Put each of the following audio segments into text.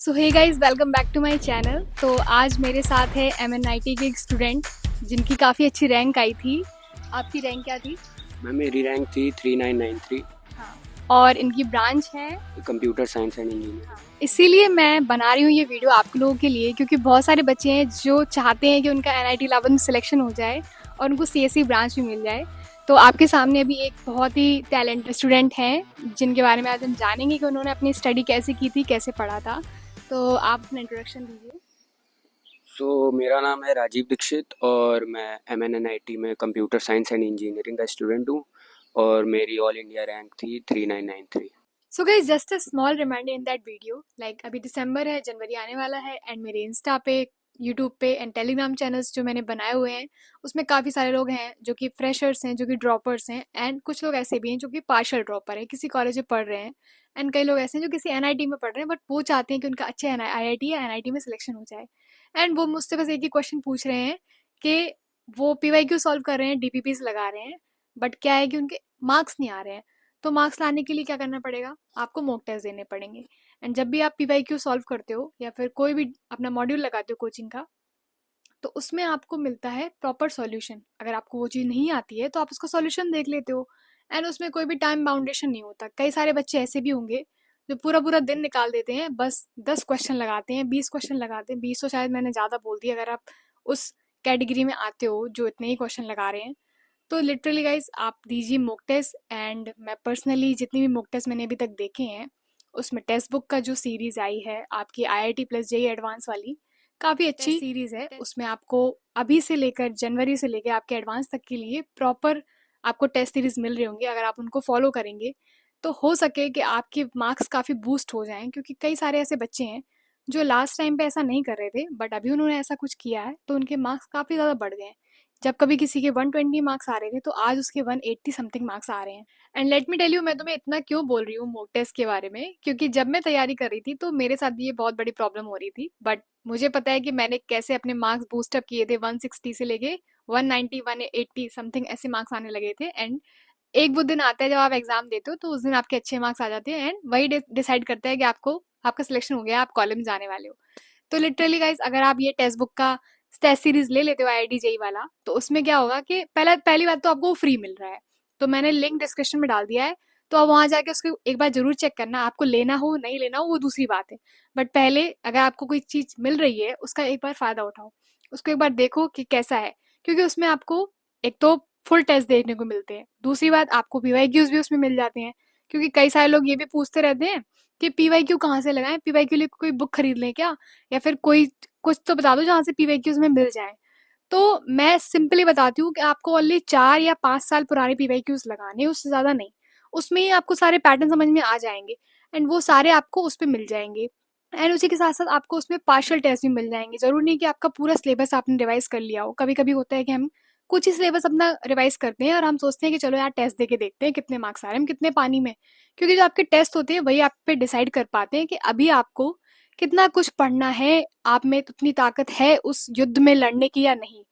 So hey guys, welcome back to my channel. तो आज मेरे साथ है MNIT के एक स्टूडेंट जिनकी काफ़ी अच्छी रैंक आई थी। आपकी रैंक क्या थी? मैम मेरी रैंक थी 3993। हाँ। और इनकी ब्रांच है। Computer science and engineering. हाँ। इसीलिए मैं बना रही हूँ ये वीडियो आप लोगों के लिए, क्योंकि बहुत सारे बच्चे हैं जो चाहते हैं कि उनका NIT 11 में सिलेक्शन हो जाए और उनको CSE ब्रांच भी मिल जाए। तो आपके सामने अभी एक बहुत ही टैलेंटेड स्टूडेंट हैं जिनके बारे में आज हम जानेंगे कि उन्होंने अपनी स्टडी कैसे की थी, कैसे पढ़ा था। तो आप अपना इंट्रोडक्शन दीजिए। मेरा नाम है राजीव दीक्षित और मैं MNNIT में कंप्यूटर साइंस एंड इंजीनियरिंग का स्टूडेंट हूँ और मेरी ऑल इंडिया रैंक थी 3993। So guys, just a small reminder in that video, like अभी दिसंबर है, जनवरी आने वाला है, एंड मेरे इंस्टा पे, यूट्यूब पे एंड टेलीग्राम चैनल्स जो मैंने बनाए हुए हैं उसमें काफ़ी सारे लोग हैं जो कि फ्रेशर्स हैं, जो कि ड्रॉपर्स हैं, एंड कुछ लोग ऐसे भी हैं जो कि पार्शियल ड्रॉपर हैं, किसी कॉलेज में पढ़ रहे हैं, एंड कई लोग ऐसे हैं जो किसी NIT में पढ़ रहे हैं बट वो चाहते हैं कि उनका अच्छे IIT या NIT में सिलेक्शन हो जाए। एंड वो मुझसे बस एक ही क्वेश्चन पूछ रहे हैं कि वो PYQ सॉल्व कर रहे हैं, DPPs लगा रहे हैं, बट क्या है कि उनके मार्क्स नहीं आ रहे हैं। तो मार्क्स लाने के लिए क्या करना पड़ेगा? आपको मॉक टेस्ट देने पड़ेंगे। एंड जब भी आप PYQ सॉल्व करते हो या फिर कोई भी अपना मॉड्यूल लगाते हो कोचिंग का, तो उसमें आपको मिलता है प्रॉपर सॉल्यूशन। अगर आपको वो चीज़ नहीं आती है तो आप उसका सॉल्यूशन देख लेते हो, एंड उसमें कोई भी टाइम बाउंडेशन नहीं होता। कई सारे बच्चे ऐसे भी होंगे जो पूरा पूरा दिन निकाल देते हैं, बस 10 क्वेश्चन लगाते हैं, 20 क्वेश्चन लगाते हैं। 20 तो शायद मैंने ज़्यादा बोल दिया, अगर आप उस कैटेगरी में आते हो जो इतने ही क्वेश्चन लगा रहे हैं। तो लिटरली गाइज, आप दीजिए मॉक टेस्ट। एंड मैं पर्सनली जितनी भी मॉक टेस्ट मैंने अभी तक देखे हैं उसमें टेक्स्ट बुक का जो सीरीज आई है आपकी IIT प्लस JEE एडवांस वाली, काफ़ी अच्छी सीरीज है। उसमें आपको अभी से लेकर जनवरी से लेकर आपके एडवांस तक के लिए प्रॉपर आपको टेस्ट सीरीज मिल रहे होंगे। अगर आप उनको फॉलो करेंगे तो हो सके कि आपके मार्क्स काफ़ी बूस्ट हो जाएं, क्योंकि कई सारे ऐसे बच्चे हैं जो लास्ट टाइम पे ऐसा नहीं कर रहे थे बट अभी उन्होंने ऐसा कुछ किया है तो उनके मार्क्स काफ़ी ज़्यादा बढ़ गए हैं। जब कभी किसी के 120 मार्क्स आ रहे थे तो आज उसके 180 समथिंग मार्क्स आ रहे हैं। And let me tell you, मैं तुम्हें इतना क्यों बोल रही हूँ मॉक टेस्ट के बारे में, क्योंकि जब मैं तैयारी कर रही थी तो मेरे साथ भी ये बहुत बड़ी प्रॉब्लम हो रही थी, बट मुझे पता है कि मैंने कैसे अपने मार्क्स बूस्टअप किए थे। 160 से लेके 190 180 समथिंग ऐसे मार्क्स आने लगे थे। एंड एक वो दिन आता है जब आप एग्जाम देते हो तो उस दिन आपके अच्छे मार्क्स आ जाते हैं, एंड वही डिसाइड करता है कि आपको आपका सिलेक्शन हो गया, आप कॉलेज में जाने वाले हो। तो लिटरली गाइज, अगर आप ये टेक्स्ट बुक का टेस्ट सीरीज ले लेते हो IIT JEE वाला, तो उसमें क्या होगा कि पहली बात तो आपको फ्री मिल रहा है। तो मैंने लिंक डिस्क्रिप्शन में डाल दिया है, तो आप वहां जाके उसको एक बार जरूर चेक करना। आपको लेना हो नहीं लेना हो वो दूसरी बात है, बट पहले अगर आपको कोई चीज मिल रही है उसका एक बार फायदा उठाओ, उसको एक बार देखो कि कैसा है। क्योंकि उसमें आपको एक तो फुल टेस्ट देखने को मिलते हैं, दूसरी बात आपको PYQs भी उसमें मिल जाते हैं। क्योंकि कई सारे लोग ये भी पूछते रहते हैं कि PYQ कहाँ से लगाएं, PYQ लिए कोई बुक खरीद लें क्या, या फिर कोई कुछ तो बता दो जहाँ से PYQs में मिल जाए। तो मैं सिंपली बताती हूँ कि आपको ओनली 4 या 5 साल पुराने PYQs लगाने हैं, उससे ज़्यादा नहीं। उसमें ही आपको सारे पैटर्न समझ में आ जाएंगे, एंड वो सारे आपको उस पर मिल जाएंगे। एंड उसी के साथ साथ आपको उसमें पार्शियल टेस्ट भी मिल जाएंगे। जरूर नहीं कि आपका पूरा सिलेबस आपने रिवाइज कर लिया हो। कभी कभी होता है कि हम कुछ ही सिलेबस अपना रिवाइज करते हैं और हम सोचते हैं कि चलो यार टेस्ट दे के देखते हैं कितने मार्क्स आ रहे हैं, हम कितने पानी में। क्योंकि जो आपके टेस्ट होते हैं वही आप पे डिसाइड कर पाते हैं कि अभी आपको कितना कुछ पढ़ना है, आप में उतनी ताकत है उस युद्ध में लड़ने की या नहीं।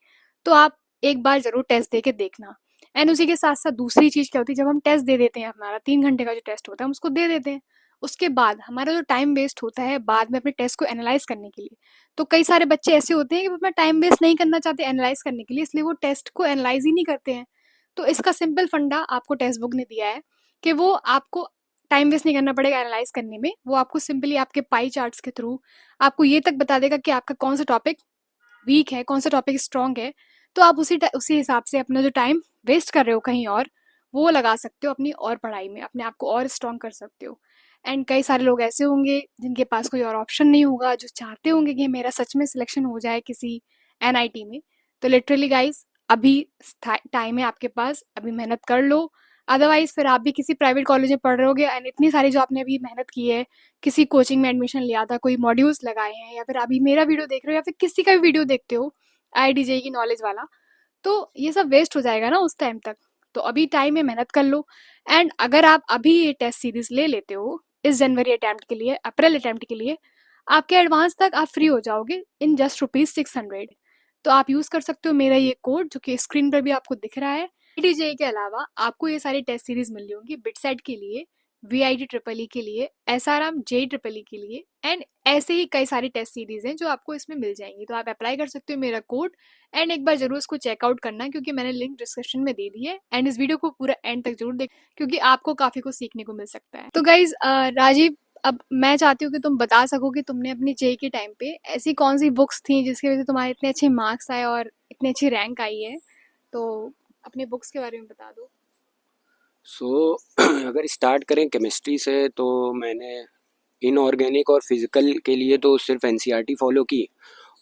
तो आप एक बार जरूर टेस्ट दे के देखना। एंड उसी के साथ साथ दूसरी चीज क्या होती है, जब हम टेस्ट दे देते हैं, हमारा 3 घंटे का जो टेस्ट होता है हम उसको दे देते हैं, उसके बाद हमारा जो टाइम वेस्ट होता है बाद में अपने टेस्ट को एनालाइज करने के लिए। तो कई सारे बच्चे ऐसे होते हैं कि वो अपना टाइम वेस्ट नहीं करना चाहते एनालाइज करने के लिए, इसलिए वो टेस्ट को एनालाइज ही नहीं करते हैं। तो इसका सिंपल फंडा आपको टेक्स्ट बुक ने दिया है कि वो आपको टाइम वेस्ट नहीं करना पड़ेगा एनालाइज करने में। वो आपको सिंपली आपके पाई चार्ट्स के थ्रू आपको ये तक बता देगा कि आपका कौन सा टॉपिक वीक है, कौन सा टॉपिक स्ट्रॉन्ग है। तो आप उसी हिसाब से अपना जो टाइम वेस्ट कर रहे हो कहीं और, वो लगा सकते हो अपनी और पढ़ाई में, अपने आप को और स्ट्रॉन्ग कर सकते हो। एंड कई सारे लोग ऐसे होंगे जिनके पास कोई और ऑप्शन नहीं होगा, जो चाहते होंगे कि मेरा सच में सिलेक्शन हो जाए किसी NIT में। तो लिटरली गाइज, अभी टाइम है आपके पास, अभी मेहनत कर लो। अदरवाइज फिर आप भी किसी प्राइवेट कॉलेज में पढ़ रहे होगे, एंड इतनी सारी जो आपने अभी मेहनत की है, किसी कोचिंग में एडमिशन लिया था, कोई मॉड्यूल्स लगाए हैं, या फिर अभी मेरा वीडियो देख रहे हो या फिर किसी का भी वीडियो देखते हो IIT JEE की नॉलेज वाला, तो ये सब वेस्ट हो जाएगा ना उस टाइम तक। तो अभी टाइम है, मेहनत कर लो। एंड अगर आप अभी ये टेस्ट सीरीज ले लेते हो इस जनवरी अटेम्प्ट के लिए, अप्रैल अटेम्प्ट के लिए, आपके एडवांस तक आप फ्री हो जाओगे इन जस्ट ₹600। तो आप यूज कर सकते हो मेरा ये कोड जो कि स्क्रीन पर भी आपको दिख रहा है। IIT JEE के अलावा आपको ये सारी टेस्ट सीरीज मिल रही होंगी बिटसेट के लिए, VIT के लिए, SRM JEE के लिए एंड ऐसे ही कई सारी टेस्ट सीरीज हैं जो आपको इसमें मिल जाएंगी। तो आप अप्लाई कर सकते हो मेरा कोड एंड एक बार जरूर इसको चेकआउट करना क्योंकि मैंने लिंक डिस्क्रिप्शन में दे दी है। एंड इस वीडियो को पूरा एंड तक जरूर देख क्योंकि आपको काफी कुछ सीखने को मिल सकता है। तो गाइज राजीव, अब मैं चाहती हूँ कि तुम बता सको कि तुमने अपनी जेई के टाइम पे ऐसी कौन सी बुक्स थी जिसकी वजह से तुम्हारे इतने अच्छे मार्क्स आए और इतनी अच्छी रैंक आई है। तो अपने बुक्स के बारे में बता दो। सो अगर स्टार्ट करें केमिस्ट्री से, तो मैंने इनऑर्गेनिक और फिज़िकल के लिए तो सिर्फ एनसीईआरटी फॉलो की,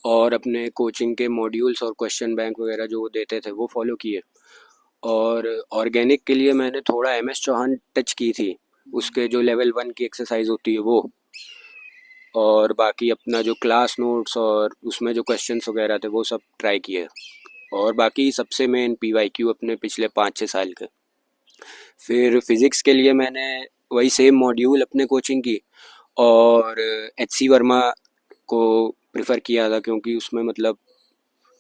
और अपने कोचिंग के मॉड्यूल्स और क्वेश्चन बैंक वगैरह जो वो देते थे वो फॉलो किए। और ऑर्गेनिक के लिए मैंने थोड़ा एमएस चौहान टच की थी, उसके जो लेवल 1 की एक्सरसाइज होती है वो। और बाकी अपना जो क्लास नोट्स और उसमें जो क्वेश्चंस वगैरह थे वो सब ट्राई किए। और बाकी सबसे मेन पीवाईक्यू अपने पिछले 5-6 साल के। फिर फिज़िक्स के लिए मैंने वही सेम मॉड्यूल अपने कोचिंग की, और एचसी वर्मा को प्रेफर किया था क्योंकि उसमें मतलब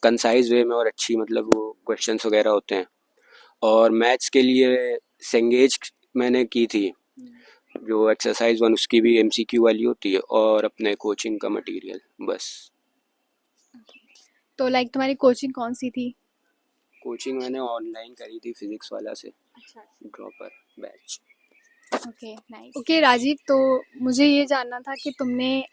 कंसाइज वे में और अच्छी मतलब वो क्वेश्चंस वगैरह होते हैं। और मैथ्स के लिए सेंगेज मैंने की थी, जो एक्सरसाइज 1 उसकी भी एमसीक्यू वाली होती है, और अपने कोचिंग का मटेरियल बस। तो लाइक तुम्हारी कोचिंग कौन सी थी? कोचिंग मैंने ऑनलाइन करी थी फिजिक्स वाला से, अच्छा। Dropper batch. Okay nice. Okay Rajeev, तो मुझे ये जानना था कि तुमने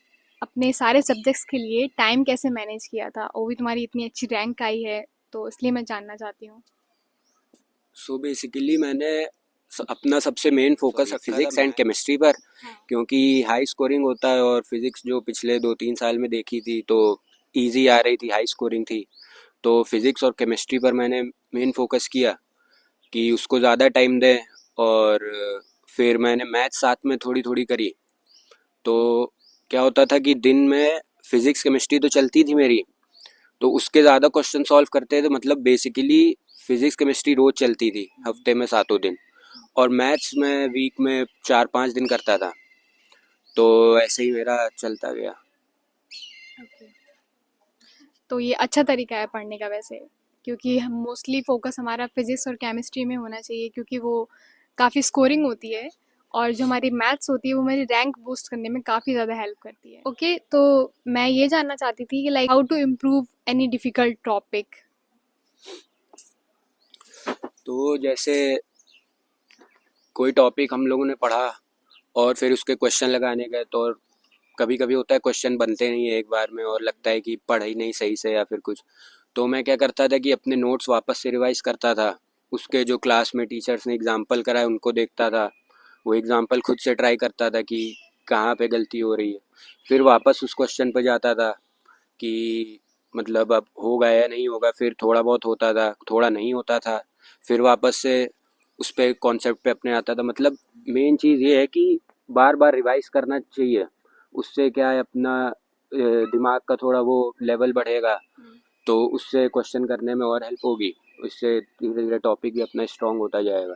अपने सारे सब्जेक्ट्स के लिए टाइम कैसे मैनेज किया था, वो भी तुम्हारी इतनी अच्छी रैंक आई है तो इसलिए मैं जानना चाहती हूँ। सो बेसिकली मैंने अपना सबसे main focus physics and chemistry पर, हाँ। क्योंकि हाई स्कोरिंग होता है, और फिजिक्स जो पिछले 2-3 साल में देखी थी तो इजी आ रही थी, हाई स्कोरिंग थी। तो फिजिक्स और केमिस्ट्री पर मैंने मेन फोकस किया कि उसको ज़्यादा टाइम दें। और फिर मैंने मैथ्स साथ में थोड़ी थोड़ी करी। तो क्या होता था कि दिन में फिजिक्स केमिस्ट्री तो चलती थी मेरी, तो उसके ज़्यादा क्वेश्चन सॉल्व करते थे। मतलब बेसिकली फिजिक्स केमिस्ट्री रोज़ चलती थी, हफ्ते में 7 दिन। और मैथ्स में वीक में 4-5 दिन करता था। तो ऐसे ही मेरा चलता गया। ओके। तो ये अच्छा तरीका है पढ़ने का वैसे, क्योंकि हम मोस्टली फोकस हमारा फिजिक्स और केमिस्ट्री में होना चाहिए क्योंकि वो काफ़ी स्कोरिंग होती है और जो हमारी मैथ्स होती है वो मेरी रैंक बूस्ट करने में काफ़ी ज़्यादा हेल्प करती है। ओके, तो मैं ये जानना चाहती थी कि like how to improve any difficult topic. तो जैसे कोई टॉपिक हम लोगों ने पढ़ा और फिर उसके क्वेश्चन लगाने गए, तो कभी कभी होता है क्वेश्चन बनते नहीं है एक बार में, और लगता है कि पढ़ा ही नहीं सही से या फिर कुछ। तो मैं क्या करता था कि अपने नोट्स वापस से रिवाइज करता था, उसके जो क्लास में टीचर्स ने एग्जाम्पल कराए उनको देखता था, वो एग्जाम्पल खुद से ट्राई करता था कि कहाँ पे गलती हो रही है। फिर वापस उस क्वेश्चन पे जाता था कि मतलब अब होगा या नहीं होगा। फिर थोड़ा बहुत होता था, थोड़ा नहीं होता था, फिर वापस से उस पे कॉन्सेप्ट पे अपने आता था। मतलब मेन चीज़ ये है कि बार बार रिवाइज करना चाहिए। उससे क्या है, अपना दिमाग का थोड़ा वो लेवल बढ़ेगा, तो उससे क्वेश्चन करने में और हेल्प होगी। उससे धीरे धीरे टॉपिक भी अपना स्ट्रांग होता जाएगा।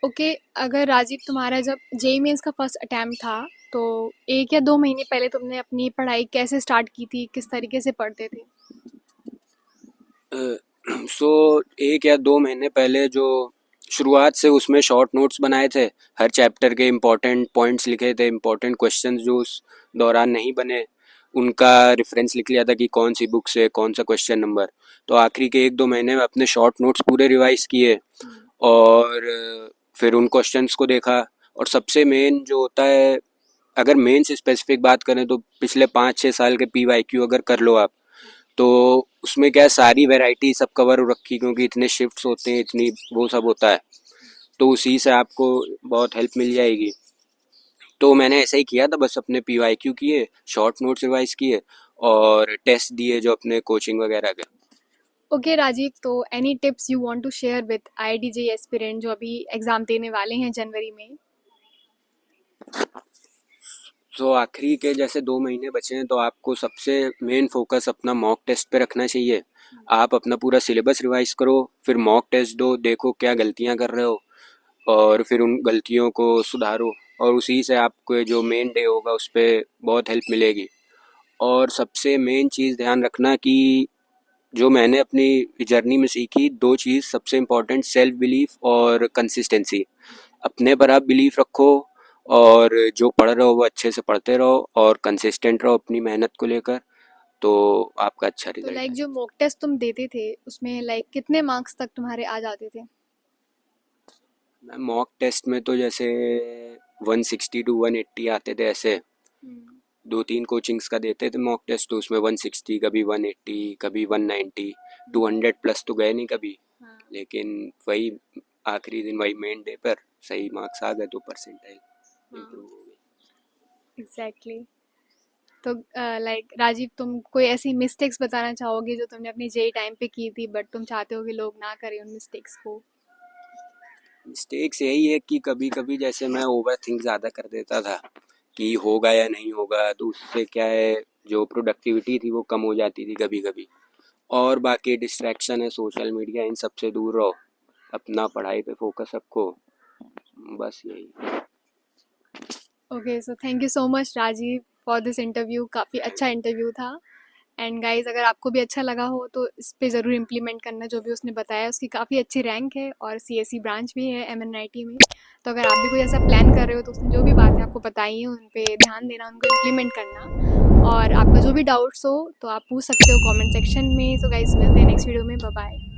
ओके, अगर राजीव तुम्हारा जब जेई मेंस का फर्स्ट अटैम्प्ट था तो 1 या 2 महीने पहले तुमने अपनी पढ़ाई कैसे स्टार्ट की थी, किस तरीके से पढ़ते थे? सो 1 या 2 महीने पहले जो शुरुआत से उसमें शॉर्ट नोट्स बनाए थे, हर चैप्टर के इम्पोर्टेंट पॉइंट्स लिखे थे, इम्पोर्टेंट क्वेश्चंस जो उस दौरान नहीं बने उनका रेफरेंस लिख लिया था कि कौन सी बुक से कौन सा क्वेश्चन नंबर। तो आखिरी के 1-2 महीने में अपने शॉर्ट नोट्स पूरे रिवाइज किए, और फिर उन क्वेश्चंस को देखा। और सबसे मेन जो होता है, अगर मेन से स्पेसिफिक बात करें, तो पिछले 5-6 साल के पीवाईक्यू अगर कर लो आप, तो उसमें क्या है, सारी वैरायटी सब कवर हो रखी, क्योंकि इतने शिफ्ट्स होते हैं, इतनी वो सब होता है। तो उसी से आपको बहुत हेल्प मिल जाएगी। तो मैंने ऐसा ही किया था, बस अपने पीवाईक्यू किए, शॉर्ट नोट्स रिवाइज किए, और टेस्ट दिए जो अपने कोचिंग वगैरह के। ओके राजीव, तो any tips you want to share with IIT aspirant जो अभी एग्जाम देने वाले हैं जनवरी में? तो आखिरी के जैसे 2 महीने बचे हैं, तो आपको सबसे मेन फोकस अपना मॉक टेस्ट पे रखना चाहिए। आप अपना पूरा सिलेबस रिवाइज करो, फिर मॉक टेस्ट दो, देखो क्या गलतियां कर रहे हो, और फिर उन गलतियों को सुधारो। और उसी से आपको जो मेन डे होगा उस पर बहुत हेल्प मिलेगी। और सबसे मेन चीज़ ध्यान रखना कि जो मैंने अपनी जर्नी में सीखी, 2 चीज़ सबसे इम्पोर्टेंट, सेल्फ बिलीफ और कंसिस्टेंसी। अपने पर आप बिलीव रखो और जो पढ़ रहे हो वो अच्छे से पढ़ते रहो और कंसिस्टेंट रहो अपनी मेहनत को लेकर, तो आपका अच्छा तो रिजल्ट लाइक आएगा। जो मॉक टेस्ट तुम देते थे उसमें लाइक कितने मार्क्स तक तुम्हारे आ जाते थे? मैं मॉक टेस्ट में तो जैसे 160 टू 180 आते थे ऐसे। हम्म। 2-3 कोचिंग्स का देते थे मॉक टेस्ट, तो उसमें 160, कभी 180, कभी 190, 200 प्लस तो गए नहीं कभी। हाँ। लेकिन वही आखिरी दिन वही मेन डे पर सही मार्क्स आ गए तो परसेंटाइल हाँ। इम्प्रूव हो गई। एग्जैक्टली। तो लाइक राजीव, तुम कोई ऐसी मिस्टेक्स बताना चाहोगे जो तुमने अपनी जेई टाइम पे की थी बट तुम चाहते हो कि लोग ना करें उन मिस्टेक्स को? मिस्टेक्स यही है कि कभी कभी जैसे मैं ओवर थिंक ज़्यादा कर देता था कि होगा या नहीं होगा, तो उससे क्या है, जो प्रोडक्टिविटी थी वो कम हो जाती थी कभी कभी। और बाकी डिस्ट्रैक्शन है, सोशल मीडिया, इन सब से दूर रहो, अपना पढ़ाई पे फोकस रखो, बस यही। Okay, so thank you so much Rajeev for this interview. काफ़ी अच्छा इंटरव्यू था। एंड गाइस, अगर आपको भी अच्छा लगा हो तो इस पे ज़रूर इम्प्लीमेंट करना जो भी उसने बताया। उसकी काफ़ी अच्छी रैंक है और सीएससी ब्रांच भी है एमएनआईटी में। तो अगर आप भी कोई ऐसा प्लान कर रहे हो तो उसने जो भी बातें आपको बताई हैं उन पे ध्यान देना, उनको इम्प्लीमेंट करना। और आपका जो भी डाउट्स हो तो आप पूछ सकते हो कमेंट सेक्शन में। सो गाइस, मिलते हैं नेक्स्ट वीडियो में। Bye bye.